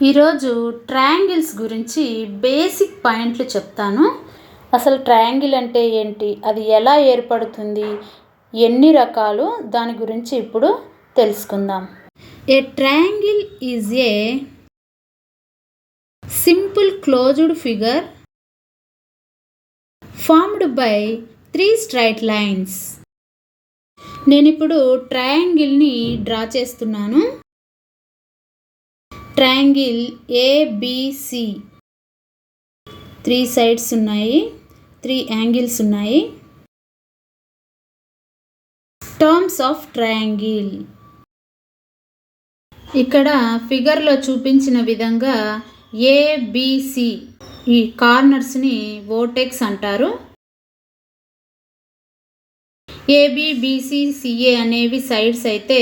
ఈరోజు ట్రయాంగిల్స్ గురించి బేసిక్ పాయింట్లు చెప్తాను. అసలు ట్రయాంగిల్ అంటే ఏంటి, అది ఎలా ఏర్పడుతుంది, ఎన్ని రకాలు, దాని గురించి ఇప్పుడు తెలుసుకుందాం. A triangle is a simple closed figure formed by 3 straight lines. నేను ఇప్పుడు ట్రయాంగిల్ని డ్రా చేస్తున్నాను. ట్రయాంగిల్ ఏబిసి 3 సైడ్స్ ఉన్నాయి, 3 యాంగిల్స్ ఉన్నాయి. టర్మ్స్ ఆఫ్ ట్రయాంగిల్ ఇక్కడ ఫిగర్లో చూపించిన విధంగా ఏబిసి ఈ కార్నర్స్ని వోర్టెక్స్ అంటారు. ఏబిబిసి సిఏ అనేవి సైడ్స్ అయితే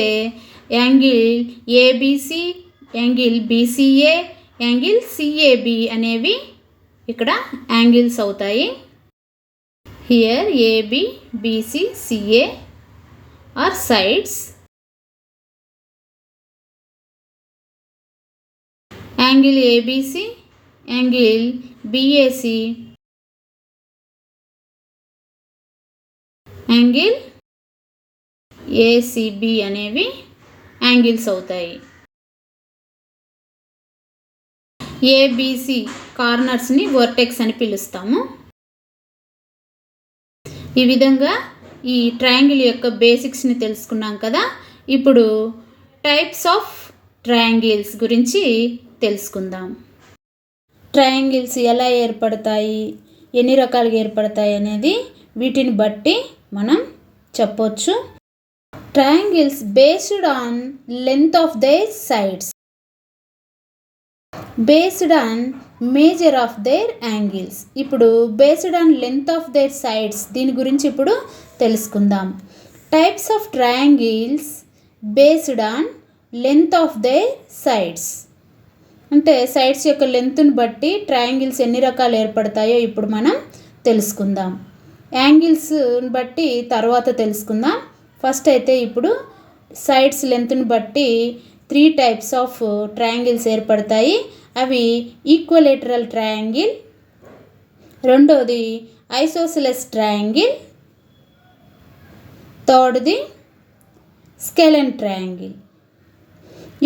angle ABC, angle BCA, angle CAB అనేవి ఇక్కడ యాంగిల్స్ అవుతాయి. Here AB, BC, CA are sides. Angle ABC, angle BAC, angle ACB అనేవి యాంగిల్స్ అవుతాయి. ఏబిసి కార్నర్స్ని వర్టెక్స్ అని పిలుస్తాము. ఈ విధంగా ఈ ట్రయాంగిల్ యొక్క బేసిక్స్ని తెలుసుకున్నాం కదా. ఇప్పుడు టైప్స్ ఆఫ్ ట్రయాంగిల్స్ గురించి తెలుసుకుందాం. ట్రయాంగిల్స్ ఎలా ఏర్పడతాయి, ఎన్ని రకాలుగా ఏర్పడతాయి అనేది వీటిని బట్టి మనం చెప్పొచ్చు. Triangles based on length of their sides, based on measure of their angles. ఇప్పుడు based on length of their sides దీని గురించి ఇప్పుడు తెలుసుకుందాం. Types of triangles based on length of their sides అంటే సైడ్స్ యొక్క లెంత్ని బట్టి ట్రయాంగిల్స్ ఎన్ని రకాలు ఏర్పడతాయో ఇప్పుడు మనం తెలుసుకుందాం. యాంగిల్స్ని బట్టి తర్వాత తెలుసుకుందాం. ఫస్ట్ అయితే ఇప్పుడు సైడ్స్ లెంత్ని బట్టి 3 టైప్స్ ఆఫ్ ట్రయాంగిల్స్ ఏర్పడతాయి. అవి ఈక్వలేటరల్ ట్రయాంగిల్, రెండోది ఐసోసెలస్ ట్రయాంగిల్, థర్డ్ది స్కెలెన్ ట్రయాంగిల్.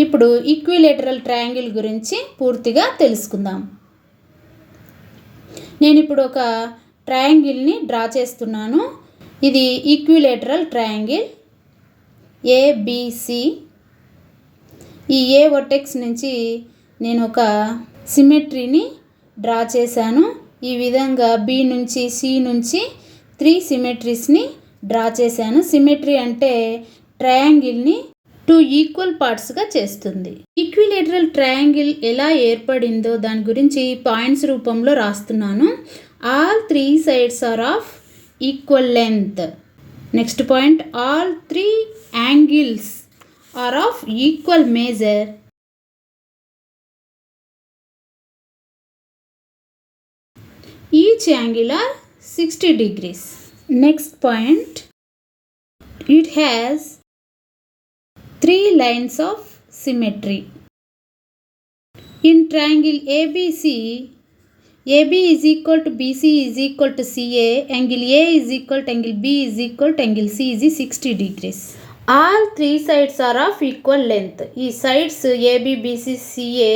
ఇప్పుడు ఈక్విలేటరల్ ట్రయాంగిల్ గురించి పూర్తిగా తెలుసుకుందాం. నేను ఇప్పుడు ఒక ట్రయాంగిల్ని డ్రా చేస్తున్నాను. ఇది ఈక్విలేటరల్ ట్రయాంగిల్ ఏబిసి. ఈ ఏ వర్టెక్స్ నుంచి నేను ఒక సిమెట్రీని డ్రా చేశాను. ఈ విధంగా బి నుంచి సి నుంచి 3 సిమెట్రీస్ని డ్రా చేశాను. సిమెట్రీ అంటే ట్రయాంగిల్ని 2 ఈక్వల్ పార్ట్స్గా చేస్తుంది. ఈక్విలేటరల్ ట్రయాంగిల్ ఎలా ఏర్పడిందో దాని గురించి పాయింట్స్ రూపంలో రాస్తున్నాను. All 3 sides are of equal length. Next point, all 3 angles are of equal measure. Each angle are 60 degrees. Next point, it has 3 lines of symmetry. In triangle ABC, AB is equal to BC is equal to CA, angle A is equal to angle B is equal to angle C is 60 degrees. All 3 sides are of equal length. ఈ sides AB, BC, CA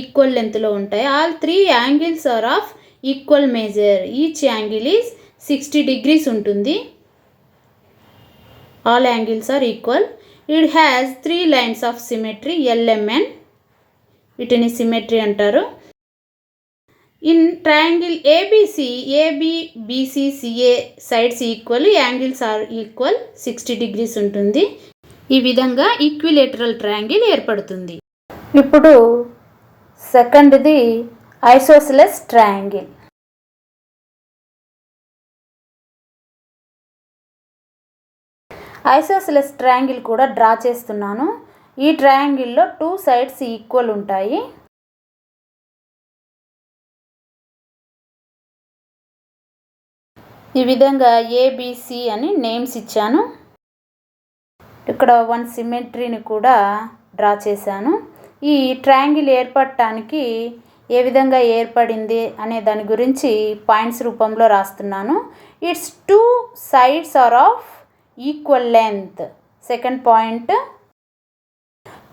equal length లో ఉంటాయి. All 3 angles are of equal measure. Each angle is 60 degrees ఉంటుంది. All angles are equal. It has 3 lines of symmetry LMN. వీటిని symmetry అంటారు. In triangle ABC, AB, BC, CA sides equal, angles are equal, 60 degrees ఉంటుంది. ఈ విధంగా equilateral triangle ఏర్పడుతుంది. ఇప్పుడు సెకండ్ది isosceles triangle. Isosceles triangle కూడా డ్రా చేస్తున్నాను. ఈ ట్రయాంగిల్లో 2 సైడ్స్ ఈక్వల్ ఉంటాయి. ఈ విధంగా ఏబిసి అని నేమ్స్ ఇచ్చాను. ఇక్కడ 1 సిమెట్రీని కూడా డ్రా చేశాను. ఈ ట్రయాంగిల్ ఏర్పడటానికి ఏ విధంగా ఏర్పడింది అనే దాని గురించి పాయింట్స్ రూపంలో రాస్తున్నాను. It's 2 sides are of equal length. Second point,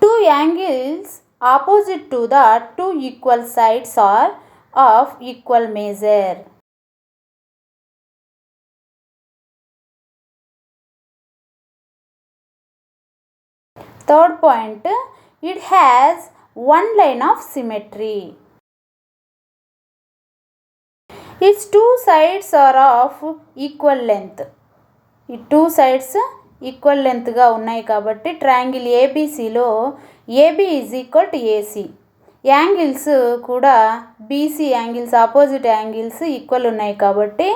2 angles opposite to the 2 equal sides are of equal measure. Third point, it has one line of symmetry. Its 2 sides are of equal length. ఈ 2 sides equal లెంత్గా ఉన్నాయి కాబట్టి triangle ఏబీసీలో AB is equal to AC. Angles కూడా BC angles, opposite angles equal ఉన్నాయి కాబట్టి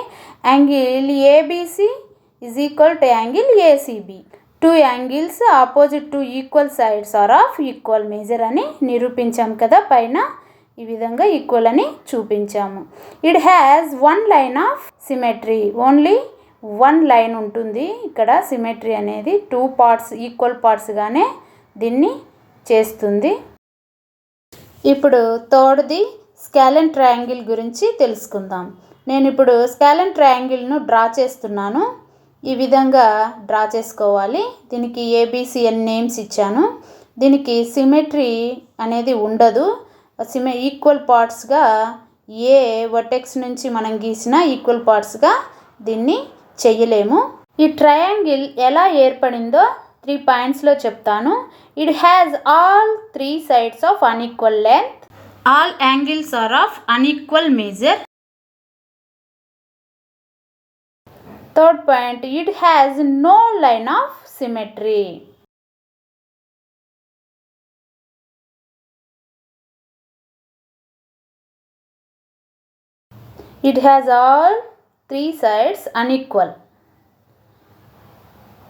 angle ABC is equal to angle ACB. 2 angles opposite 2 equal sides are of equal measure అని నిరూపించాం కదా. పైన ఈ విధంగా ఈక్వల్ అని చూపించాము. It has 1 line of symmetry. Only 1 line ఉంటుంది. ఇక్కడ సిమెట్రీ అనేది 2 పార్ట్స్ ఈక్వల్ పార్ట్స్గానే దీన్ని చేస్తుంది. ఇప్పుడు థర్డ్ది స్కాలెన్ ట్రయాంగిల్ గురించి తెలుసుకుందాం. నేను ఇప్పుడు స్కాలెన్ ట్రయాంగిల్ను డ్రా చేస్తున్నాను. ఈ విధంగా డ్రా చేసుకోవాలి. దీనికి ఏబిసిఎన్ నేమ్స్ ఇచ్చాను. దీనికి సిమెట్రీ అనేది ఉండదు. ఈక్వల్ పార్ట్స్గా ఏ వర్టెక్స్ నుంచి మనం గీసిన ఈక్వల్ పార్ట్స్గా దీన్ని చెయ్యలేము. ఈ ట్రయాంగిల్ ఎలా ఏర్పడిందో 3 పాయింట్స్లో చెప్తాను. It has all 3 sides of unequal length. All angles are of unequal measure. Third point, it has no line of symmetry. It has all 3 sides unequal.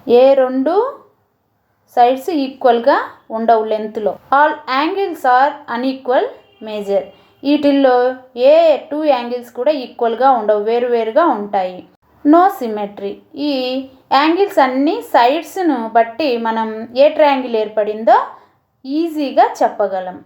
ఏ 2 సైడ్స్ ఈక్వల్గా ఉండవు లెంత్లో. All angles are unequal measure. వీటిల్లో ఏ 2 angles కూడా ఈక్వల్గా ఉండవు, వేరువేరుగా ఉంటాయి. No symmetry. ఈ యాంగిల్స్ అన్ని సైడ్స్ను బట్టి మనం ఏ ట్రయాంగిల్ ఏర్పడిందో ఈజీగా చెప్పగలం.